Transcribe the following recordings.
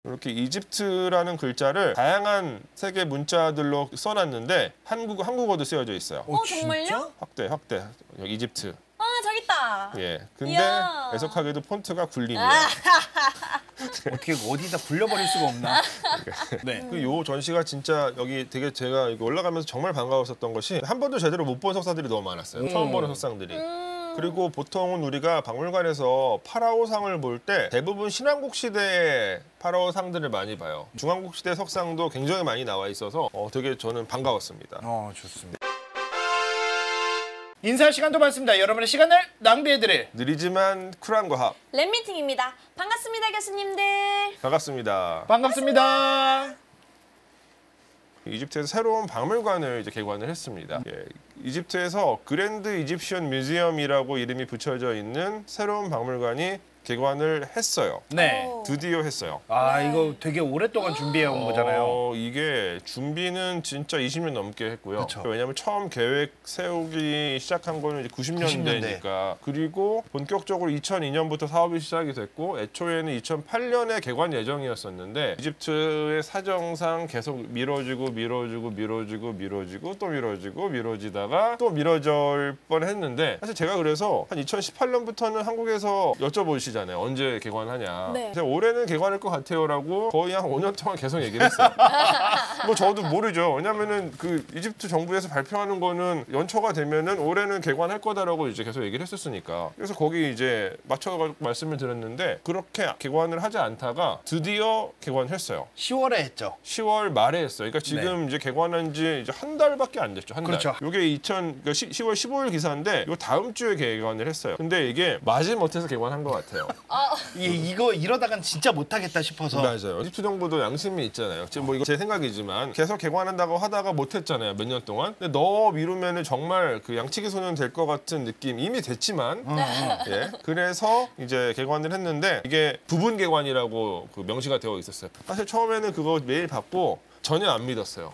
이렇게 이집트라는 글자를 다양한 세계 문자들로 써놨는데 한국어도 쓰여져 있어요. 정말요? 확대. 여기 이집트. 아, 저기 있다. 예. 근데 이야. 애석하게도 폰트가 굴림이에요. 어떻게 어디다 굴려버릴 수가 없나? 네. 요 전시가 진짜 여기 되게 제가 이거 올라가면서 정말 반가웠었던 것이 한 번도 제대로 못 본 석상들이 너무 많았어요. 처음 보는 석상들이. 그리고 보통은 우리가 박물관에서 파라오상을 볼 때 대부분 신왕국 시대의 파라오상들을 많이 봐요. 중왕국 시대 석상도 굉장히 많이 나와 있어서 되게 저는 반가웠습니다. 좋습니다. 인사할 시간도 많습니다. 여러분의 시간을 낭비해드릴 느리지만 쿨한 과학 랩미팅입니다. 반갑습니다, 교수님들. 반갑습니다. 반갑습니다. 이집트에서 새로운 박물관을 이제 개관을 했습니다. 예, 이집트에서 그랜드 이집션 뮤지엄이라고 이름이 붙여져 있는 새로운 박물관이 개관을 했어요. 네. 드디어 했어요. 이거 되게 오랫동안 준비해 온 거잖아요. 이게 준비는 진짜 20년 넘게 했고요. 그쵸. 왜냐하면 처음 계획 세우기 시작한 거는 이제 90년대니까. 그리고 본격적으로 2002년부터 사업이 시작이 됐고 애초에는 2008년에 개관 예정이었었는데 이집트의 사정상 계속 미뤄지고 또 미뤄지다가 또 미뤄질 뻔했는데 사실 제가 그래서 한 2018년부터는 한국에서 여쭤보시잖아요. 언제 개관하냐. 네. 제가 올해는 개관할 것 같아요라고 거의 한 5년 동안 계속 얘기를 했어요. 뭐 저도 모르죠. 왜냐면은 그 이집트 정부에서 발표하는 거는 연초가 되면은 올해는 개관할 거다라고 이제 계속 얘기를 했었으니까. 그래서 거기 이제 맞춰서 말씀을 드렸는데 그렇게 개관을 하지 않다가 드디어 개관했어요. 10월에 했죠. 10월 말에 했어요. 그러니까 지금 이제 개관한 지 이제 한 달밖에 안 됐죠. 한 달. 그렇죠. 이게 10월 15일 기사인데 이거 다음 주에 개관을 했어요. 근데 이게 마지못해서 개관한 것 같아요. 이거 이러다간 진짜 못하겠다 싶어서. 맞아요. 이집트 정부도 양심이 있잖아요. 지금 뭐 이거 제 생각이지만 계속 개관한다고 하다가 못했잖아요. 몇 년 동안. 근데 너 미루면은 정말 그 양치기 소년 될 것 같은 느낌 이미 됐지만 예. 그래서 이제 개관을 했는데 이게 부분 개관이라고 그 명시가 되어 있었어요. 사실 처음에는 그거 메일 받고 전혀 안 믿었어요.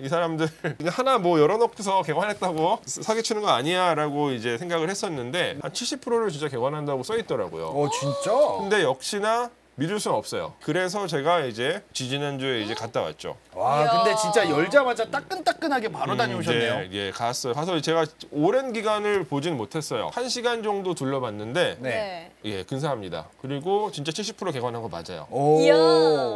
이 사람들 그냥 하나 뭐 열어놓고서 개관했다고 사기치는 거 아니야라고 이제 생각을 했었는데 한 70%를 진짜 개관한다고 써 있더라고요. 진짜? 근데 역시나 믿을 수는 없어요. 그래서 제가 이제 지지난주에 이제 갔다 왔죠. 와, 근데 진짜 열자마자 따끈따끈하게 바로 다녀오셨네요. 예, 갔어요. 가서 제가 오랜 기간을 보진 못했어요. 1시간 정도 둘러봤는데 네. 예, 근사합니다. 그리고 진짜 70% 개관한 거 맞아요. 이야.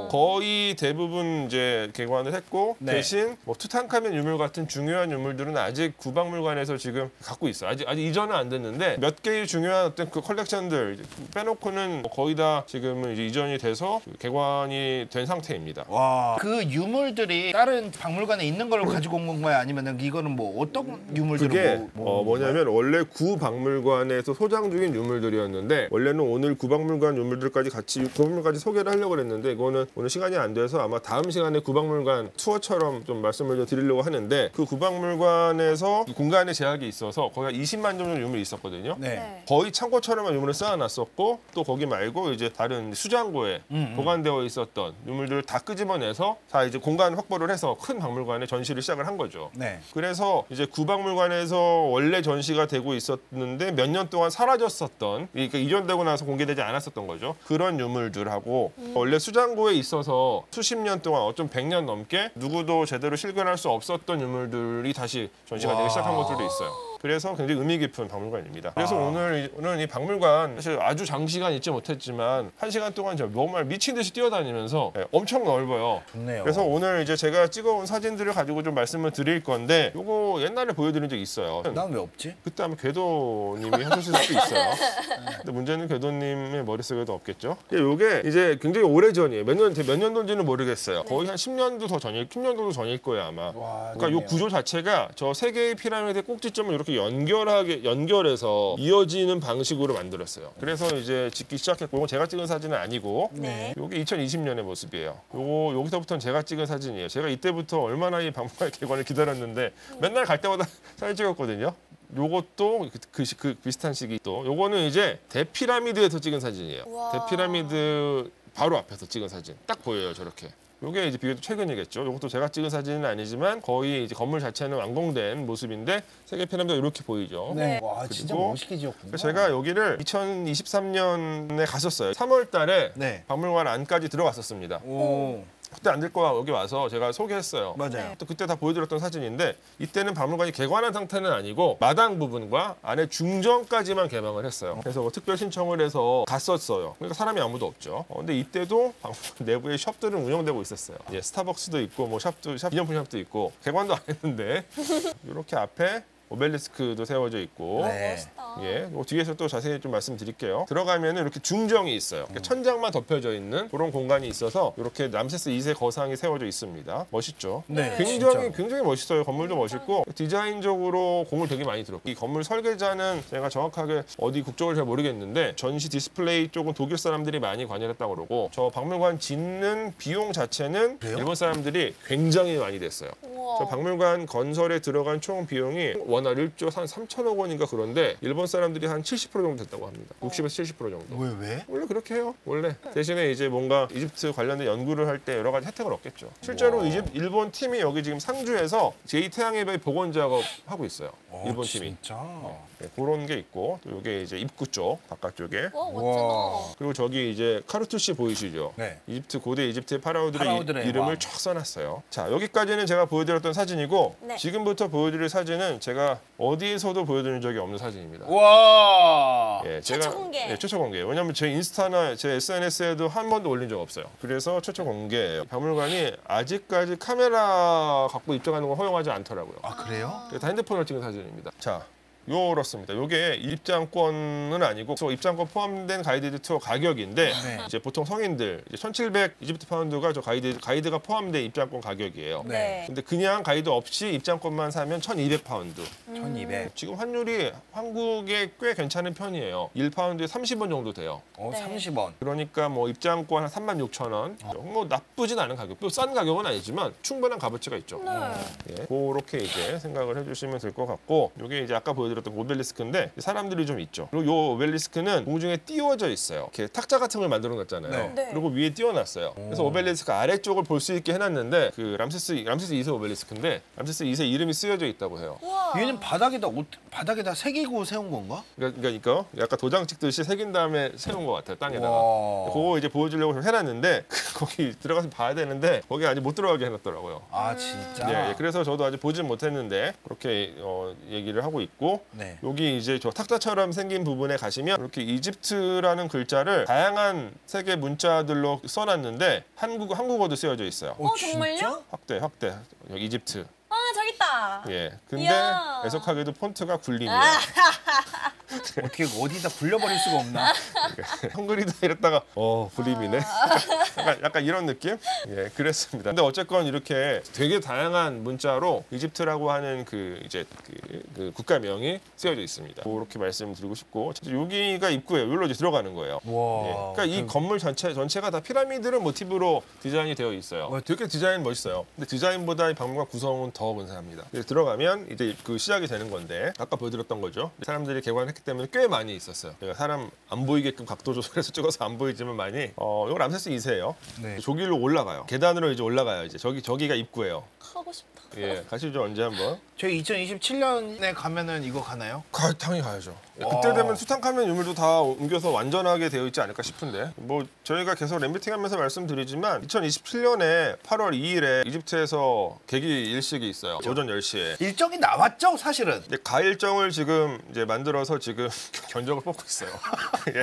거의 대부분 이제 개관을 했고 네. 대신 뭐 투탕카멘 유물 같은 중요한 유물들은 아직 구박물관에서 지금 갖고 있어요. 아직 이전은 안 됐는데 몇 개의 중요한 어떤 그 컬렉션들 빼놓고는 거의 다 지금은 이제 이전이 돼서 개관이 된 상태입니다. 와, 그 유물들이 다른 박물관에 있는 걸 가지고 온 건가요? 아니면 이거는 뭐 어떤 유물들을 그게 뭐냐면 원래 구박물관에서 소장 중인 유물들이었는데 원래는 오늘 구박물관 유물들까지 같이 구박물관까지 소개를 하려고 했는데 이거는 오늘 시간이 안 돼서 아마 다음 시간에 구박물관 투어처럼 좀 말씀을 좀 드리려고 하는데 그 구박물관에서 공간의 제약이 있어서 거의 한 20만 정도 유물이 있었거든요. 네. 거의 창고처럼만 유물을 쌓아놨었고 또 거기 말고 이제 다른 수장고에 보관되어 있었던 유물들을 다 끄집어내서 다 이제 공간 확보를 해서 큰 박물관에 전시를 시작을 한 거죠. 네. 그래서 이제 구박물관에서 원래 전시가 되고 있었는데 몇 년 동안 사라졌었던 그러니까 이전되고 나서 공개되지 않았었던 거죠. 그런 유물들하고 원래 수장고에 있어서 수십 년 동안 어쩜 100년 넘게 누구도 제대로 실견할 수 없었던 유물들이 다시 전시가 되기 시작한 것들도 있어요. 그래서 굉장히 의미 깊은 박물관입니다. 그래서 오늘은 이 박물관 사실 아주 장시간 있지 못했지만 1시간 동안 정말 미친 듯이 뛰어다니면서 엄청 넓어요. 좋네요. 그래서 오늘 이제 제가 찍어온 사진들을 가지고 좀 말씀을 드릴 건데 이거 옛날에 보여드린 적 있어요. 난 왜 없지? 그때 아마 궤도님이 하셨을 수도 있어요. 근데 문제는 궤도님의 머릿속에도 없겠죠. 이게 이제 굉장히 오래전이에요. 몇 년도인지는 모르겠어요. 거의 한 10년도 더 전일, 10년도 전일 거예요 아마. 와, 그러니까 이 구조 자체가 저 세 개의 피라미드의 꼭지점을 이렇게 연결해서 이어지는 방식으로 만들었어요. 그래서 이제 짓기 시작했고 이건 제가 찍은 사진은 아니고 네. 이게 2020년의 모습이에요. 여기서부터는 제가 찍은 사진이에요. 제가 이때부터 얼마나 이 박물관 개관을 기다렸는데 맨날 갈 때마다 사진 찍었거든요. 요것도 그 비슷한 시기 또 요거는 이제 대피라미드에서 찍은 사진이에요. 우와. 대피라미드 바로 앞에서 찍은 사진 딱 보여요 저렇게. 이게 이제 비교적 최근이겠죠. 이것도 제가 찍은 사진은 아니지만 거의 이제 건물 자체는 완공된 모습인데 세계 피라미드가 이렇게 보이죠. 네. 와 진짜 그리고 멋있게 지었군요. 제가 여기를 2023년에 갔었어요. 3월 달에 네. 박물관 안까지 들어갔었습니다. 오 그때 안 될 거야 여기 와서 제가 소개했어요. 맞아요. 또 그때 다 보여드렸던 사진인데 이때는 박물관이 개관한 상태는 아니고 마당 부분과 안에 중정까지만 개방을 했어요. 그래서 뭐 특별 신청을 해서 갔었어요. 그러니까 사람이 아무도 없죠. 근데 이때도 박물관 내부에 숍들은 운영되고 있었어요. 예, 스타벅스도 있고 뭐 샵도 기념품 샵도 있고 개관도 안 했는데 이렇게 앞에 오벨리스크도 세워져 있고 네. 멋있다. 예, 뭐 뒤에서 또 자세히 좀 말씀드릴게요. 들어가면 이렇게 중정이 있어요. 그러니까 천장만 덮여져 있는 그런 공간이 있어서 이렇게 람세스 2세 거상이 세워져 있습니다. 멋있죠? 네. 굉장히 멋있어요. 건물도 멋있고 디자인적으로 공을 되게 많이 들었고 이 건물 설계자는 제가 정확하게 어디 국적을 잘 모르겠는데 전시 디스플레이 쪽은 독일 사람들이 많이 관여를 했다고 그러고 저 박물관 짓는 비용 자체는 그래요? 일본 사람들이 굉장히 많이 냈어요. 우와. 저 박물관 건설에 들어간 총 비용이 원화 1조 한 3천억 원인가 그런데 일본 사람들이 한 70% 정도 됐다고 합니다. 60에서 70% 정도. 왜? 원래 그렇게 해요. 원래 대신에 이제 뭔가 이집트 관련된 연구를 할 때 여러 가지 혜택을 얻겠죠. 실제로 와. 일본 팀이 여기 지금 상주에서 제2태양의 복원 작업 하고 있어요. 일본 팀이. 진짜. 네, 그런 게 있고 또 이게 이제 입구 쪽 바깥쪽에 와 와. 멋지다. 그리고 저기 이제 카르투시 보이시죠? 네. 이집트 고대 이집트의 파라오들의 파라오들의 이름을 왕. 쫙 써놨어요. 자 여기까지는 제가 보여드렸던 사진이고 네. 지금부터 보여드릴 사진은 제가 어디에서도 보여드린 적이 없는 사진입니다. 와. 예, 최초 공개. 예, 최초 공개. 왜냐하면 제 인스타나 제 SNS에도 한 번도 올린 적 없어요. 그래서 최초 공개예요. 박물관이 아직까지 카메라 갖고 입장하는 걸 허용하지 않더라고요. 아 그래요? 다 핸드폰으로 찍은 사진입니다. 자. 요렇습니다. 요게 입장권은 아니고 입장권 포함된 가이드 투어 가격인데 네. 이제 보통 성인들 이제 1,700 이집트 파운드가 저 가이드가 포함된 입장권 가격이에요. 네. 근데 그냥 가이드 없이 입장권만 사면 1,200 파운드. 1200. 지금 환율이 한국에 꽤 괜찮은 편이에요. 1파운드에 30원 정도 돼요. 네. 30원. 그러니까 뭐 입장권 한 36,000원. 뭐 나쁘진 않은 가격. 또 싼 가격은 아니지만 충분한 값어치가 있죠. 네. 예, 그렇게 이제 생각을 해주시면 될 것 같고 이게 이제 아까 보여드렸던 오벨리스크인데 사람들이 좀 있죠. 그리고 요 오벨리스크는 공중에 띄워져 있어요. 이렇게 탁자 같은 걸 만들어 놨잖아요. 네. 네. 그리고 위에 띄워놨어요. 그래서 오벨리스크 아래쪽을 볼 수 있게 해놨는데 그 람세스 2세 오벨리스크인데 람세스 2세 이름이 쓰여져 있다고 해요. 우와. 얘는 바닥에다 새기고 세운 건가? 그러니까 이거 약간 도장 찍듯이 새긴 다음에 세운 것 같아요. 땅에다가. 와. 그거 이제 보여주려고 좀 해놨는데 거기 들어가서 봐야 되는데 거기 아직 못 들어가게 해놨더라고요. 아 진짜. 예, 그래서 저도 아직 보진 못했는데 그렇게 얘기를 하고 있고 네. 여기 이제 저 탁자처럼 생긴 부분에 가시면 이렇게 이집트라는 글자를 다양한 색의 문자들로 써놨는데 한국어도 쓰여져 있어요. 정말요? 진짜? 확대 여기 이집트. 아 저기 있다. 예. 근데 이야. 애석하게도 폰트가 굴림이에요. 어떻게 어디다 굴려버릴 수가 없나? 헝그리다 이랬다가 굴림이네. 약간 이런 느낌? 예, 그랬습니다. 근데 어쨌건 이렇게 되게 다양한 문자로 이집트라고 하는 그 국가명이 쓰여져 있습니다. 그렇게 말씀드리고 싶고 여기가 입구예요. 여기로 이제 들어가는 거예요. 와. 예, 그러니까 이 건물 전체가 다 피라미드를 모티브로 디자인이 되어 있어요. 되게 디자인 멋있어요. 근데 디자인보다 이 박물관 구성은 더 근사합니다. 들어가면 이제 그 시작이 되는 건데 아까 보여드렸던 거죠. 사람들이 개관했기 때문에 꽤 많이 있었어요. 제가 사람 안 보이게끔 각도 조절해서 찍어서 안 보이지만 많이. 이거 람세스 2세예요. 네. 저기로 올라가요. 계단으로 이제 올라가요. 이제 저기가 입구예요. 가고 싶다. 예, 가시죠 언제 한번. 저희 2027년에 가면은 이거 가나요? 당연히 가야죠. 그때 되면 투탕카멘 유물도 다 옮겨서 완전하게 되어 있지 않을까 싶은데 뭐 저희가 계속 램비팅하면서 말씀드리지만 2027년에 8월 2일에 이집트에서 개기 일식이 있어요. 오전 10시에. 일정이 나왔죠, 사실은. 가 일정을 지금 이제 만들어서 지금 견적을 뽑고 있어요.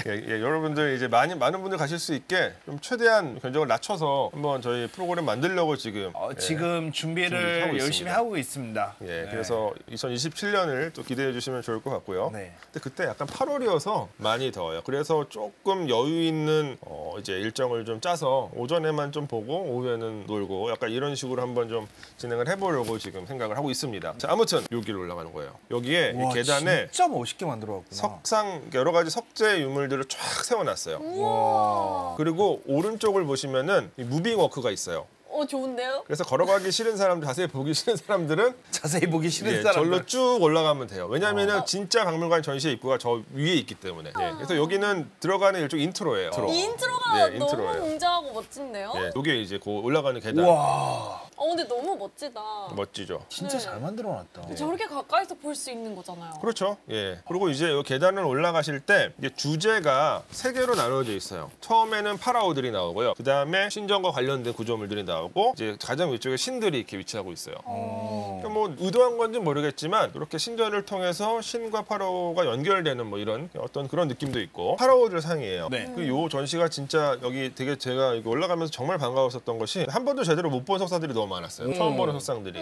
예, 여러분들 이제 많은 분들 가실 수 있게 좀 최대한 견적을 낮춰서 한번 저희 프로그램 만들려고 지금 지금 준비를 준비하고 열심히 있습니다. 하고 있습니다. 예, 네. 그래서 2027년을 또 기대해 주시면 좋을 것 같고요. 네. 근데 그때 약간 8월이어서 많이 더워요. 그래서 조금 여유 있는 이제 일정을 좀 짜서 오전에만 좀 보고 오후에는 놀고 약간 이런 식으로 한번 좀 진행을 해보려고 지금 생각을 하고 있습니다. 자, 아무튼 여기로 올라가는 거예요. 여기에 와, 이 계단에 진짜 멋있게 만들어놨구나. 석상 여러 가지 석재 유물들을 쫙 세워놨어요. 와. 그리고 오른쪽을 보시면은 이 무빙 워크가 있어요. 좋은데요? 그래서 걸어가기 싫은 사람들, 자세히 보기 싫은 사람들은 자세히 보기 싫은 예, 사람들. 절로 쭉 올라가면 돼요. 왜냐하면 진짜 박물관 전시회 입구가 저 위에 있기 때문에. 예, 그래서 여기는 들어가는 일종 인트로예요. 이 인트로가 예, 너무 인트로예요. 웅장하고 너무 멋진데요? 예, 이게 이제 그 올라가는 계단. 와, 근데 너무 멋지다. 멋지죠. 진짜 네. 잘 만들어놨다. 저렇게 가까이서 볼 수 있는 거잖아요. 그렇죠. 예. 그리고 이제 이 계단을 올라가실 때 이제 주제가 세 개로 나눠져 있어요. 처음에는 파라오들이 나오고요. 그 다음에 신전과 관련된 구조물들이 나오고 이제 가장 위쪽에 신들이 이렇게 위치하고 있어요. 그러니까 뭐 의도한 건지 모르겠지만 이렇게 신전을 통해서 신과 파라오가 연결되는 뭐 이런 어떤 그런 느낌도 있고 파라오들 상이에요. 네. 그 요 전시가 진짜 여기 되게 제가 이거 올라가면서 정말 반가웠었던 것이 한 번도 제대로 못 본 석상들이 너무 많았어요. 처음 보는 석상들이.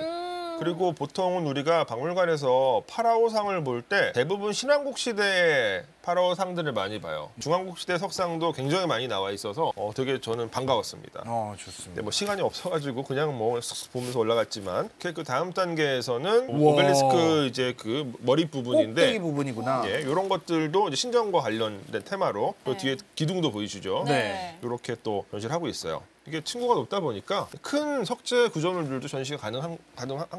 그리고 보통은 우리가 박물관에서 파라오상을 볼 때 대부분 신왕국 시대의 파라오상들을 많이 봐요. 중왕국 시대 석상도 굉장히 많이 나와 있어서 되게 저는 반가웠습니다. 좋습니다. 근데 뭐 시간이 없어가지고 그냥 뭐 쓱쓱 보면서 올라갔지만 그 다음 단계에서는 우와. 오벨리스크 이제 그 머리 부분인데 꼭대기 부분이구나. 예, 이런 것들도 이제 신전과 관련된 테마로 또 네. 뒤에 기둥도 보이시죠? 네. 이렇게 또 전시를 하고 있어요. 이게 층고가 높다 보니까 큰 석재 구조물들도 전시가 가능한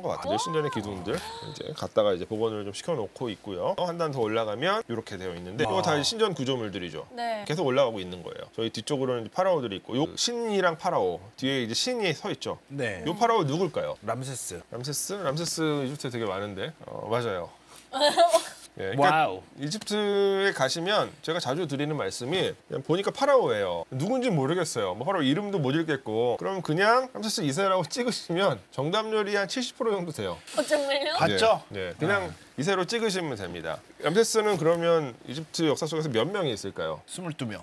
것 같아요. 신전의 기둥들 이제 갖다가 이제 복원을 좀 시켜놓고 있고요. 한 단 더 올라가면 이렇게 되어 있는데 이거 다 신전 구조물들이죠. 네. 계속 올라가고 있는 거예요. 저희 뒤쪽으로는 이제 파라오들이 있고 요 신이랑 파라오 뒤에 이제 신이 서 있죠. 네. 요 파라오 누굴까요? 람세스. 람세스 이집트에 되게 많은데 맞아요. 예, 그러니까 와우. 이집트에 가시면 제가 자주 드리는 말씀이 그냥 보니까 파라오예요. 누군지 모르겠어요. 뭐 파라오 이름도 못 읽겠고 그럼 그냥 람세스 2세라고 찍으시면 정답률이 한 70% 정도 돼요. 정말요? 봤죠? 네, 그냥 2세로 찍으시면 됩니다. 람세스는 그러면 이집트 역사 속에서 몇 명이 있을까요? 22명.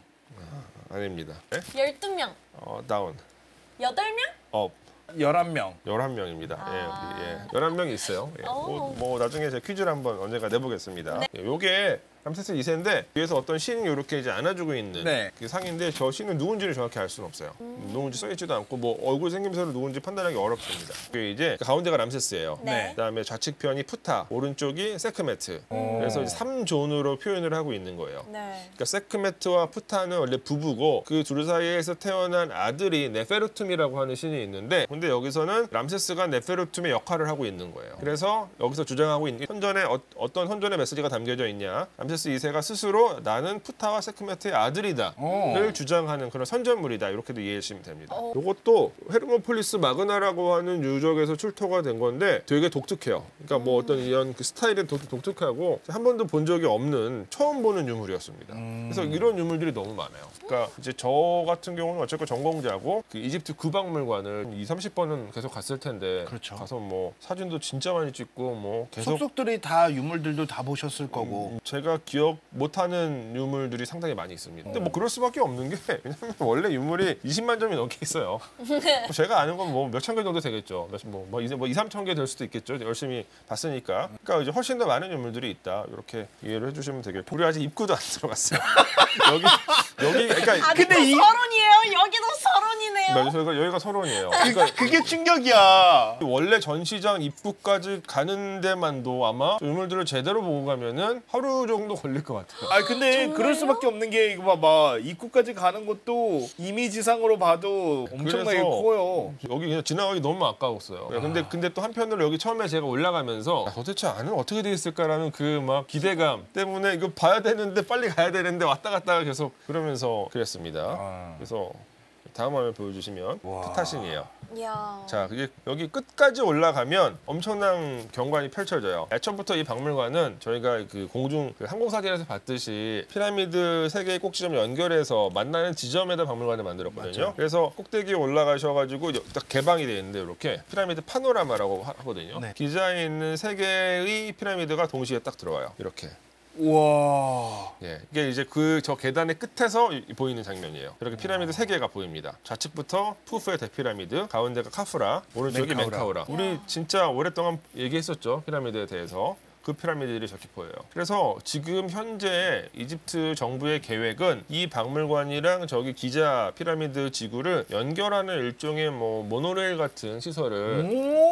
아닙니다. 네? 12명. 다운. 8명? 업. 11명. 11명입니다. 아. 예, 11명이 있어요. 예. 뭐 나중에 제가 퀴즈를 한번 언젠가 내보겠습니다. 네. 예, 요게 람세스 2세인데 뒤에서 어떤 신이 이렇게 이제 안아주고 있는 네. 그 상인데 저 신은 누군지를 정확히 알 수는 없어요. 누군지 써있지도 않고 뭐 얼굴 생김새로 누군지 판단하기 어렵습니다. 그게 이제 가운데가 람세스예요. 네. 그다음에 좌측편이 푸타, 오른쪽이 세크메트. 그래서 이제 3존으로 표현을 하고 있는 거예요. 네. 그러니까 세크메트와 푸타는 원래 부부고 그 둘 사이에서 태어난 아들이 네페르툼이라고 하는 신이 있는데 근데 여기서는 람세스가 네페르툼의 역할을 하고 있는 거예요. 그래서 여기서 주장하고 있는 게 선전에 어떤 선전의 메시지가 담겨져 있냐 람세스 2세가 스스로 나는 푸타와 세크메트의 아들이다를 주장하는 그런 선전물이다 이렇게도 이해하시면 됩니다. 이것도 헤르모폴리스 마그나라고 하는 유적에서 출토가 된 건데 되게 독특해요. 그러니까 뭐 어떤 이런 그 스타일이 독특하고 한 번도 본 적이 없는 처음 보는 유물이었습니다. 그래서 이런 유물들이 너무 많아요. 그러니까 이제 저 같은 경우는 어쨌건 전공자고 그 이집트 구박물관을 20-30번은 계속 갔을 텐데 그렇죠. 가서 뭐 사진도 진짜 많이 찍고 뭐 계속 속속들이 다 유물들도 다 보셨을 거고. 제가 기억 못하는 유물들이 상당히 많이 있습니다. 근데 뭐 그럴 수밖에 없는 게 왜냐면 원래 유물이 20만 점이 넘게 있어요. 뭐 제가 아는 건 뭐 몇천 개 정도 되겠죠. 뭐 2-3천 개 될 수도 있겠죠. 열심히 봤으니까. 그러니까 이제 훨씬 더 많은 유물들이 있다. 이렇게 이해를 해주시면 되겠고. 우리 아직 입구도 안 들어갔어요. 여기 그러니까 근데 서론이에요? 여기도 서론이네요. 저희가 여기가 서론이에요. 그러니까 그게 충격이야. 원래 전시장 입구까지 가는 데만도 아마 유물들을 제대로 보고 가면은 하루 정도 걸릴 것 같아요. 아 근데 정말요? 그럴 수밖에 없는 게 이거 봐봐 입구까지 가는 것도 이미지상으로 봐도 엄청나게 그래서 커요. 여기 그냥 지나가기 너무 아까웠어요. 근데 또 한편으로 여기 처음에 제가 올라가면서 도대체 안은 어떻게 돼 있을까라는 그 막 기대감 때문에 이거 봐야 되는데 빨리 가야 되는데 왔다 갔다가 계속 그러면서 그랬습니다. 그래서 다음 화면 보여주시면 푸타신이에요. 이야. 자, 그게 여기 끝까지 올라가면 엄청난 경관이 펼쳐져요. 애초부터 이 박물관은 저희가 그 공중 그 항공사진에서 봤듯이 피라미드 세 개의 꼭지점 연결해서 만나는 지점에다 박물관을 만들었거든요. 맞죠. 그래서 꼭대기에 올라가셔가지고 딱 개방이 되어 있는데 이렇게 피라미드 파노라마라고 하거든요. 네. 기자에 있는 세 개의 피라미드가 동시에 딱 들어와요. 이렇게. 우와. 예, 이게 이제 저 계단의 끝에서 보이는 장면이에요. 이렇게 피라미드 세 개가 보입니다. 좌측부터 푸프의 대피라미드, 가운데가 카프라, 오른쪽이 멘카우라. 멘카우라. 우리 진짜 오랫동안 얘기했었죠, 피라미드에 대해서. 그 피라미드들이 저렇게 보여요. 그래서 지금 현재 이집트 정부의 계획은 이 박물관이랑 저기 기자 피라미드 지구를 연결하는 일종의 뭐 모노레일 같은 시설을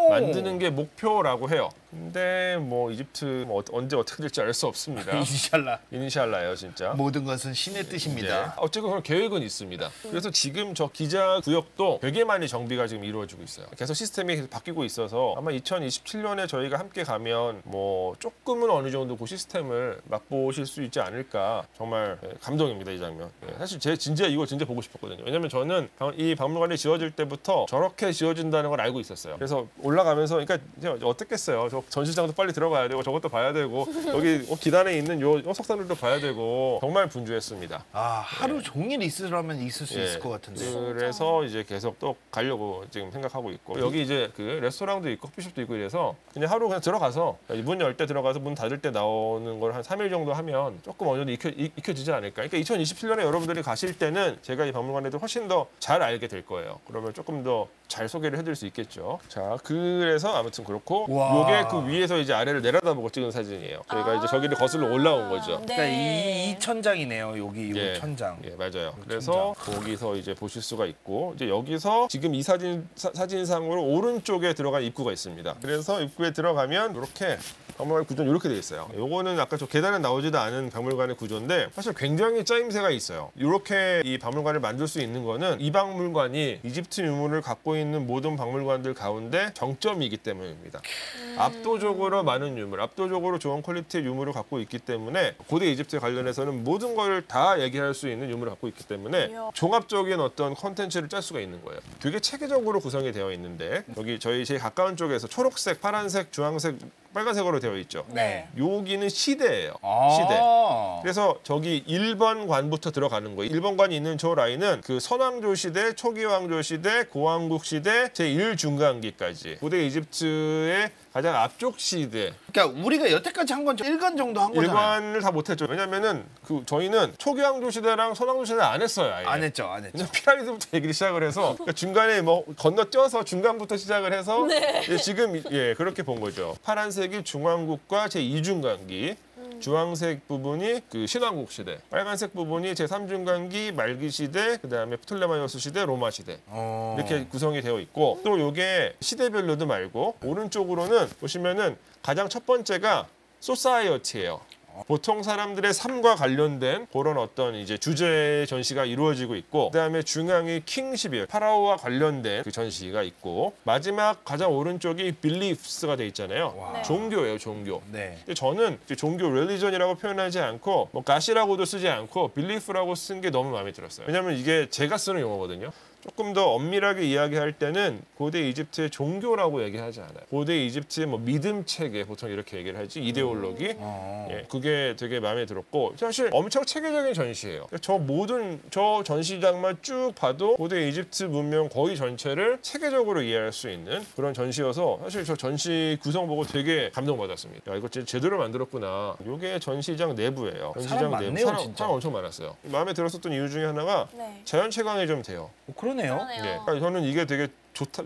만드는 게 목표라고 해요. 근데 뭐 이집트 뭐 언제 어떻게 될지 알 수 없습니다. 이니셜라. 이니셜라예요, 진짜. 모든 것은 신의 뜻입니다. 예. 어쨌든 그런 계획은 있습니다. 그래서 지금 저 기자 구역도 되게 많이 정비가 지금 이루어지고 있어요. 계속 시스템이 계속 바뀌고 있어서 아마 2027년에 저희가 함께 가면 뭐 조금은 어느 정도 그 시스템을 맛보실 수 있지 않을까. 정말 감동입니다, 이 장면. 예. 사실 진짜 이거 진짜 보고 싶었거든요. 왜냐면 저는 이 박물관이 지어질 때부터 저렇게 지어진다는 걸 알고 있었어요. 그래서 올라가면서 그러니까 이제 어떻겠어요. 저 전시장도 빨리 들어가야 되고 저것도 봐야 되고 여기 기단에 있는 요 석상들도 봐야 되고 정말 분주했습니다. 아, 하루 종일 있으려면 있을 수 있을 것 같은데. 그래서 이제 계속 또 가려고 지금 생각하고 있고 여기 이제 그 레스토랑도 있고 커피숍도 있고 이래서 그냥 하루 그냥 들어가서 문 열 때 들어가서 문 닫을 때 나오는 걸 한 3일 정도 하면 조금 어느 정도 익혀지지 않을까. 그러니까 2027년에 여러분들이 가실 때는 제가 이 박물관에 대해서 훨씬 더 잘 알게 될 거예요. 그러면 조금 더 잘 소개를 해드릴 수 있겠죠. 자, 그래서 아무튼 그렇고 와. 요게 그 위에서 이제 아래를 내려다보고 찍은 사진이에요. 저희가 이제 저기를 거슬러 올라온 거죠. 네. 그러니까 이 천장이네요. 여기 이 천장. 예, 맞아요. 그래서 거기서 이제 보실 수가 있고 이제 여기서 지금 이 사진상으로 오른쪽에 들어간 입구가 있습니다. 그래서 입구에 들어가면 이렇게 박물관 구조는 이렇게 돼 있어요. 요거는 아까 저 계단에 나오지도 않은 박물관의 구조인데 사실 굉장히 짜임새가 있어요. 이렇게 이 박물관을 만들 수 있는 거는 이 박물관이 이집트 유물을 갖고 있는 모든 박물관들 가운데 정점이기 때문입니다. 압도적으로 많은 유물, 압도적으로 좋은 퀄리티의 유물을 갖고 있기 때문에 고대 이집트 관련해서는 모든 걸 다 얘기할 수 있는 유물을 갖고 있기 때문에 이야. 종합적인 어떤 컨텐츠를 짤 수가 있는 거예요. 되게 체계적으로 구성이 되어 있는데 여기 저희 제일 가까운 쪽에서 초록색, 파란색, 주황색, 빨간색으로 되어 있죠. 네. 여기는 시대예요. 아. 시대. 그래서 저기 1번 관부터 들어가는 거예요. 1번 관이 있는 저 라인은 그 선왕조 시대, 초기 왕조 시대, 고왕국 시대, 제1중간기까지 고대 이집트의 가장 앞쪽 시대. 그러니까 우리가 여태까지 한 건 1관 정도 한 거잖아요. 일관을 다 못했죠. 왜냐면은 그 저희는 초기 왕조 시대랑 선왕조 시대 안 했어요. 아예. 안 했죠. 그냥 피라미드부터 얘기를 시작을 해서 그러니까 중간에 뭐 건너뛰어서 중간부터 시작을 해서 예, 지금 예 그렇게 본 거죠. 파란색이 중왕국과 제2중간기, 주황색 부분이 그 신왕국 시대, 빨간색 부분이 제3중간기 말기 시대, 그다음에 프톨레마이오스 시대, 로마 시대 이렇게 구성이 되어 있고 또 요게 시대별로도 말고 오른쪽으로는 보시면은 가장 첫 번째가 소사이어티예요. 보통 사람들의 삶과 관련된 그런 어떤 이제 주제 전시가 이루어지고 있고 그다음에 중앙이 킹십이에요. 파라오와 관련된 그 전시가 있고 마지막 가장 오른쪽이 beliefs가 돼 있잖아요. 와. 네. 종교예요, 종교. 네. 근데 저는 이제 종교 religion이라고 표현하지 않고 뭐 가시라고도 쓰지 않고 belief라고 쓴 게 너무 마음에 들었어요. 왜냐면 이게 제가 쓰는 용어거든요. 조금 더 엄밀하게 이야기할 때는 고대 이집트의 종교라고 얘기하지 않아요. 고대 이집트의 뭐 믿음 체계 보통 이렇게 얘기를 하지 이데올로기. 예, 그게 되게 마음에 들었고 사실 엄청 체계적인 전시예요. 저 모든 저 전시장만 쭉 봐도 고대 이집트 문명 거의 전체를 체계적으로 이해할 수 있는 그런 전시여서 사실 저 전시 구성 보고 되게 감동받았습니다. 야 이거 진짜 제대로 만들었구나. 이게 전시장 내부예요. 전시장 사람 많네요, 진짜. 사람 엄청 많았어요. 마음에 들었었던 이유 중에 하나가 네. 자연 채광이 좀 돼요. 그러네요. 그러네요. 예, 그러니까 저는 이게 되게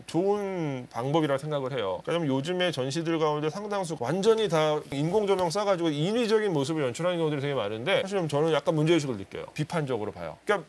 좋은 방법이라고 생각을 해요. 왜냐면 요즘에 전시들 가운데 상당수 완전히 다 인공조명 써가지고 인위적인 모습을 연출하는 경우들이 되게 많은데 사실 저는 약간 문제의식을 느껴요. 비판적으로 봐요. 그러니까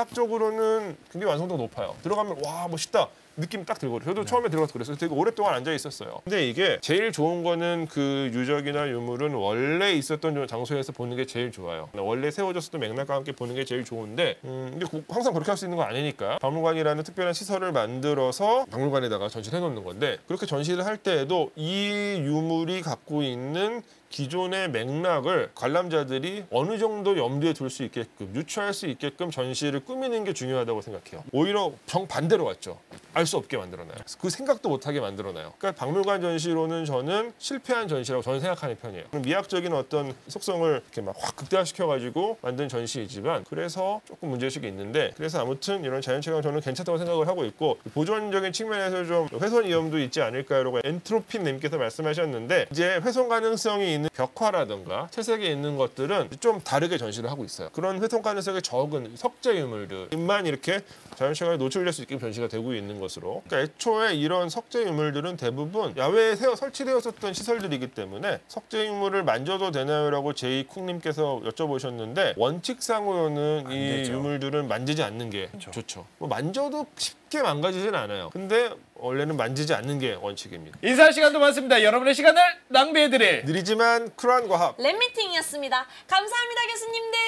미학적으로는 굉장히 완성도가 높아요. 들어가면 와 멋있다. 느낌 딱 들고 저도 처음에 들어가서 그랬어요. 되게 오랫동안 앉아 있었어요. 근데 이게 제일 좋은 거는 그 유적이나 유물은 원래 있었던 장소에서 보는 게 제일 좋아요. 원래 세워졌었던 맥락과 함께 보는 게 제일 좋은데 근데 항상 그렇게 할 수 있는 건 아니니까 박물관이라는 특별한 시설을 만들어서 박물관에다가 전시를 해놓는 건데 그렇게 전시를 할 때에도 이 유물이 갖고 있는 기존의 맥락을 관람자들이 어느 정도 염두에 둘 수 있게끔 유추할 수 있게끔 전시를 꾸미는 게 중요하다고 생각해요. 오히려 정반대로 왔죠. 알 수 없게 만들어놔요. 그 생각도 못하게 만들어놔요. 그러니까 박물관 전시로는 저는 실패한 전시라고 저는 생각하는 편이에요. 미학적인 어떤 속성을 이렇게 막 확 극대화시켜가지고 만든 전시이지만 그래서 조금 문제의식이 있는데 그래서 아무튼 이런 자연체감 저는 괜찮다고 생각을 하고 있고 보존적인 측면에서 좀 훼손 위험도 있지 않을까라고 엔트로피님께서 말씀하셨는데 이제 훼손 가능성이 있는 벽화라든가 채색에 있는 것들은 좀 다르게 전시를 하고 있어요. 그런 훼손 가능성이 적은 석재 유물들만 이렇게 자연체감에 노출될 수 있게 전시가 되고 있는 것으로. 그러니까 애초에 이런 석재 유물들은 대부분 야외에 설치되었었던 시설들이기 때문에 석재 유물을 만져도 되나요라고 제이쿵님께서 여쭤보셨는데 원칙상으로는 이 되죠. 유물들은 만지지 않는 게 좋죠. 뭐 만져도 쉽게 망가지진 않아요. 근데 원래는 만지지 않는 게 원칙입니다. 인사할 시간도 많습니다. 여러분의 시간을 낭비해드릴 느리지만 쿨한 과학. 랩미팅이었습니다. 감사합니다, 교수님들.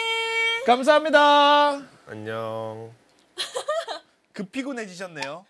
감사합니다. 안녕. 급 피곤해지셨네요.